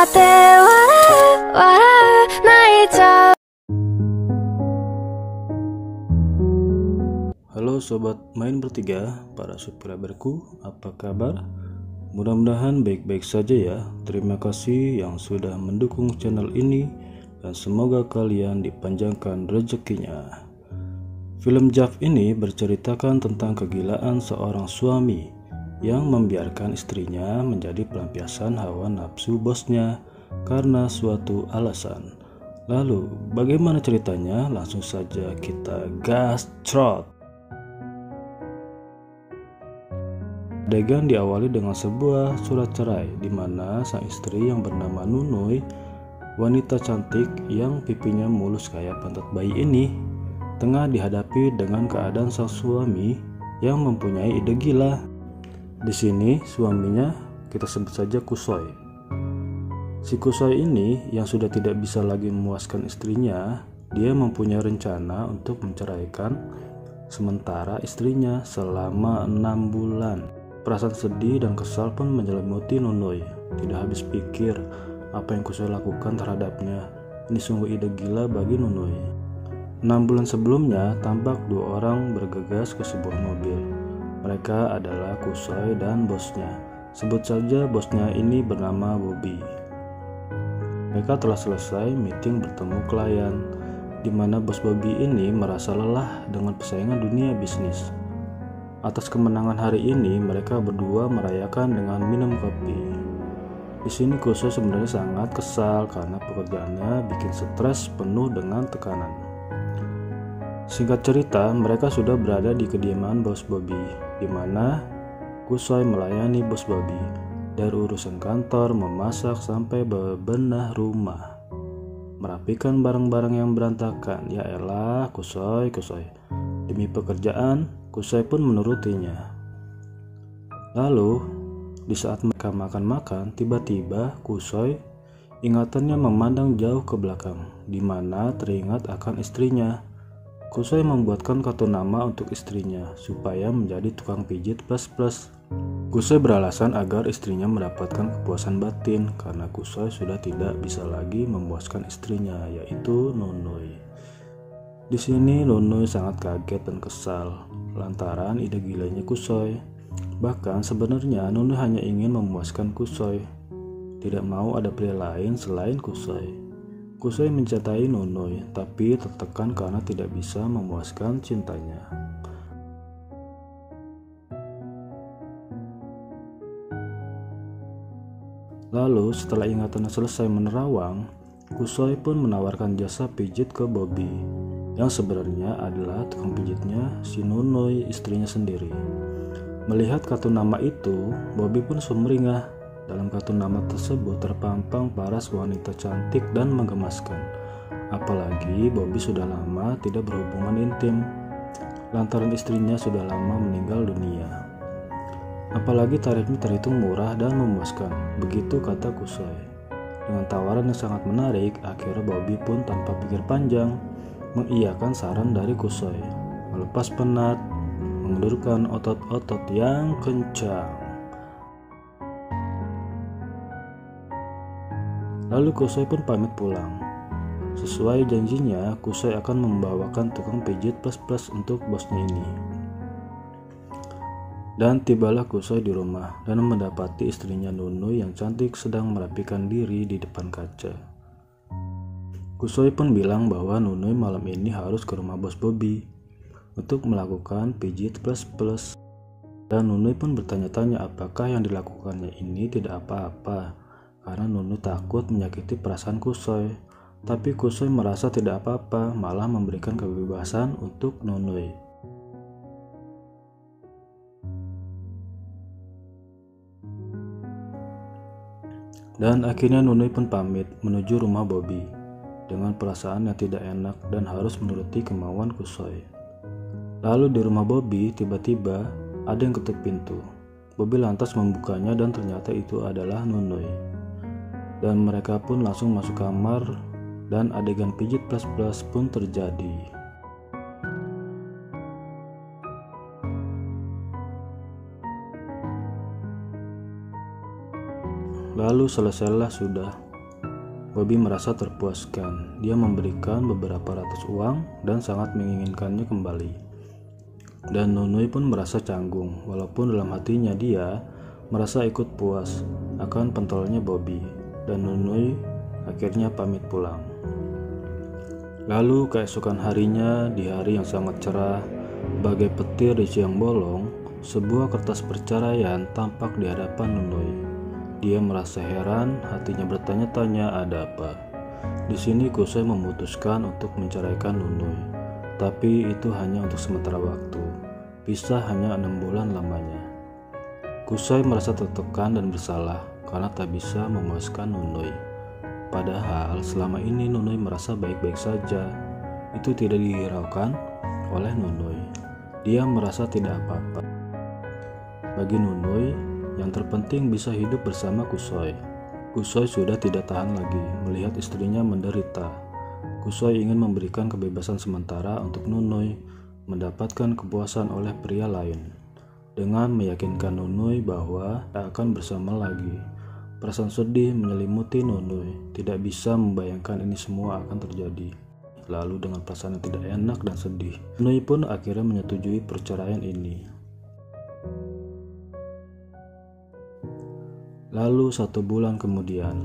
Halo sobat main bertiga, para subscriberku, apa kabar? Mudah-mudahan baik-baik saja ya. Terima kasih yang sudah mendukung channel ini dan semoga kalian dipanjangkan rezekinya. Film Jav ini berceritakan tentang kegilaan seorang suami yang membiarkan istrinya menjadi pelampiasan hawa nafsu bosnya karena suatu alasan. Lalu bagaimana ceritanya? Langsung saja kita gastrot. Adegan diawali dengan sebuah surat cerai di mana sang istri yang bernama Nunuy, wanita cantik yang pipinya mulus kayak pantat bayi ini, tengah dihadapi dengan keadaan sang suami yang mempunyai ide gila. Di sini suaminya kita sebut saja Kusoy. Si Kusoy ini yang sudah tidak bisa lagi memuaskan istrinya, dia mempunyai rencana untuk menceraikan sementara istrinya selama 6 bulan. Perasaan sedih dan kesal pun menyelimuti Nunuy. Tidak habis pikir apa yang Kusoy lakukan terhadapnya. Ini sungguh ide gila bagi Nunuy. 6 bulan sebelumnya tampak dua orang bergegas ke sebuah mobil. Mereka adalah Kusoy dan bosnya. Sebut saja bosnya ini bernama Bobby. Mereka telah selesai meeting bertemu klien, di mana bos Bobby ini merasa lelah dengan persaingan dunia bisnis. Atas kemenangan hari ini, mereka berdua merayakan dengan minum kopi. Di sini Kusoy sebenarnya sangat kesal karena pekerjaannya bikin stres penuh dengan tekanan. Singkat cerita, mereka sudah berada di kediaman bos Bobby, di mana Kusoy melayani bos Bobby dari urusan kantor, memasak sampai bebenah rumah, merapikan barang-barang yang berantakan. Ya elah, Kusoy. Demi pekerjaan, Kusoy pun menurutinya. Lalu, di saat mereka makan-makan, tiba-tiba Kusoy ingatannya memandang jauh ke belakang, di mana teringat akan istrinya. Kusoy membuatkan kartu nama untuk istrinya supaya menjadi tukang pijit plus. Kusoy beralasan agar istrinya mendapatkan kepuasan batin karena Kusoy sudah tidak bisa lagi memuaskan istrinya, yaitu Nunuy. Di sini Nunuy sangat kaget dan kesal lantaran ide gilanya Kusoy. Bahkan sebenarnya Nunuy hanya ingin memuaskan Kusoy, tidak mau ada pria lain selain Kusoy. Kusoy mencintai Nunuy, tapi tertekan karena tidak bisa memuaskan cintanya. Lalu setelah ingatannya selesai menerawang, Kusoy pun menawarkan jasa pijit ke Bobby, yang sebenarnya adalah tukang pijitnya si Nunuy, istrinya sendiri. Melihat kartu nama itu, Bobby pun sumringah. Dalam kartu nama tersebut terpampang paras wanita cantik dan menggemaskan. Apalagi Bobby sudah lama tidak berhubungan intim, lantaran istrinya sudah lama meninggal dunia. Apalagi tarifnya terhitung murah dan memuaskan, begitu kata Kusoy. Dengan tawaran yang sangat menarik, akhirnya Bobby pun tanpa pikir panjang mengiyakan saran dari Kusoy, melepas penat, mengendurkan otot-otot yang kencang. Lalu Kusoy pun pamit pulang. Sesuai janjinya, Kusoy akan membawakan tukang pijit plus untuk bosnya ini. Dan tibalah Kusoy di rumah dan mendapati istrinya Nunuy yang cantik sedang merapikan diri di depan kaca. Kusoy pun bilang bahwa Nunuy malam ini harus ke rumah bos Bobby untuk melakukan pijit plus. Dan Nunuy pun bertanya-tanya apakah yang dilakukannya ini tidak apa-apa, karena Nunuy takut menyakiti perasaan Kusoy. Tapi Kusoy merasa tidak apa-apa, malah memberikan kebebasan untuk Nunuy. Dan akhirnya Nunuy pun pamit menuju rumah Bobby dengan perasaan yang tidak enak dan harus menuruti kemauan Kusoy. Lalu di rumah Bobby tiba-tiba ada yang ketuk pintu. Bobby lantas membukanya dan ternyata itu adalah Nunuy. Dan mereka pun langsung masuk kamar dan adegan pijit plus pun terjadi. Lalu selesailah sudah Bobby merasa terpuaskan. Dia memberikan beberapa ratus uang dan sangat menginginkannya kembali. Dan Nunui pun merasa canggung, walaupun dalam hatinya dia merasa ikut puas akan pentolnya Bobby. Dan Nunui akhirnya pamit pulang. Lalu keesokan harinya, di hari yang sangat cerah, bagai petir di siang bolong, sebuah kertas perceraian tampak di hadapan Nunui. Dia merasa heran, hatinya bertanya-tanya ada apa. Di sini Kusoi memutuskan untuk menceraikan Nunui, tapi itu hanya untuk sementara waktu. Pisah hanya 6 bulan lamanya. Kusoi merasa tertekan dan bersalah karena tak bisa memuaskan Nunui. Padahal selama ini Nunui merasa baik-baik saja. Itu tidak dihiraukan oleh Nunui. Dia merasa tidak apa-apa. Bagi Nunui, yang terpenting bisa hidup bersama Kusoi. Kusoi sudah tidak tahan lagi melihat istrinya menderita. Kusoi ingin memberikan kebebasan sementara untuk Nunui mendapatkan kepuasan oleh pria lain. Dengan meyakinkan Nunui bahwa tak akan bersama lagi. Perasaan sedih menyelimuti Nunui, tidak bisa membayangkan ini semua akan terjadi. Lalu dengan perasaan yang tidak enak dan sedih, Nunui pun akhirnya menyetujui perceraian ini. Lalu 1 bulan kemudian,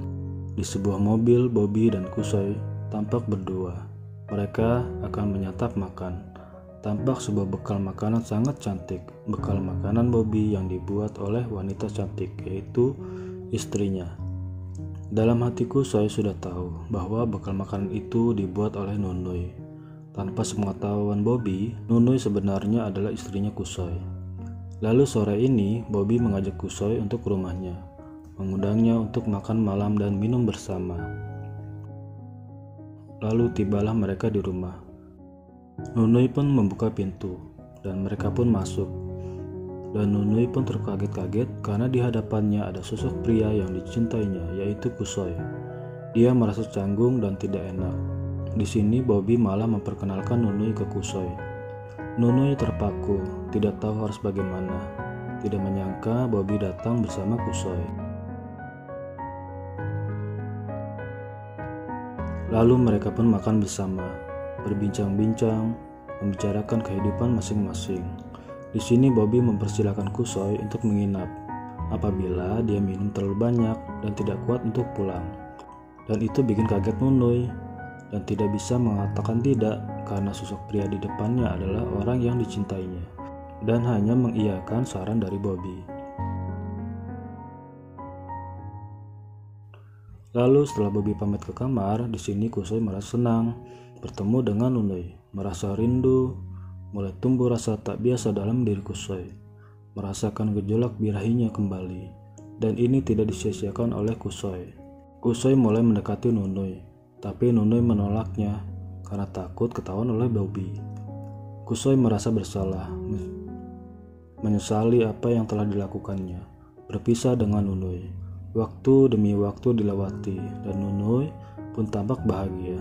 di sebuah mobil Bobby dan Kusoi tampak berdua. Mereka akan menyantap makan. Tampak sebuah bekal makanan sangat cantik, bekal makanan Bobby yang dibuat oleh wanita cantik, yaitu istrinya. Dalam hatiku saya sudah tahu bahwa bekal makanan itu dibuat oleh Nunui. Tanpa sepengetahuan Bobby, Nunui sebenarnya adalah istrinya Kusoi. Lalu sore ini Bobby mengajak Kusoi untuk ke rumahnya, mengundangnya untuk makan malam dan minum bersama. Lalu tibalah mereka di rumah. Nunui pun membuka pintu dan mereka pun masuk. Dan Nunui pun terkaget-kaget karena di hadapannya ada sosok pria yang dicintainya, yaitu Kusoi. Dia merasa canggung dan tidak enak. Di sini Bobby malah memperkenalkan Nunui ke Kusoi. Nunui terpaku, tidak tahu harus bagaimana. Tidak menyangka Bobby datang bersama Kusoi. Lalu mereka pun makan bersama, berbincang-bincang, membicarakan kehidupan masing-masing. Di sini Bobby mempersilahkan Kusoi untuk menginap apabila dia minum terlalu banyak dan tidak kuat untuk pulang. Dan itu bikin kaget Nunui dan tidak bisa mengatakan tidak karena sosok pria di depannya adalah orang yang dicintainya dan hanya mengiyakan saran dari Bobby. Lalu setelah Bobby pamit ke kamar, di sini Kusoi merasa senang bertemu dengan Nunui, merasa rindu. Mulai tumbuh rasa tak biasa dalam diri Kusoi, merasakan gejolak birahinya kembali, dan ini tidak disia-siakan oleh Kusoi. Kusoi mulai mendekati Nunui, tapi Nunui menolaknya karena takut ketahuan oleh Bobby. Kusoi merasa bersalah, menyesali apa yang telah dilakukannya, berpisah dengan Nunui. Waktu demi waktu dilewati, dan Nunui pun tampak bahagia,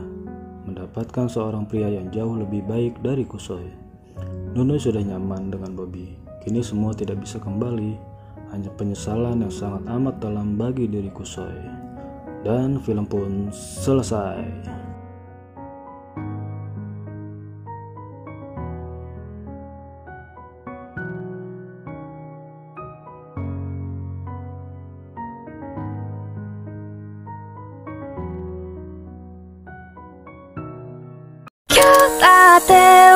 mendapatkan seorang pria yang jauh lebih baik dari Kusoi. Nunui sudah nyaman dengan Bobby. Kini semua tidak bisa kembali, hanya penyesalan yang sangat amat dalam bagi diri Kusoi. Dan film pun selesai. Cute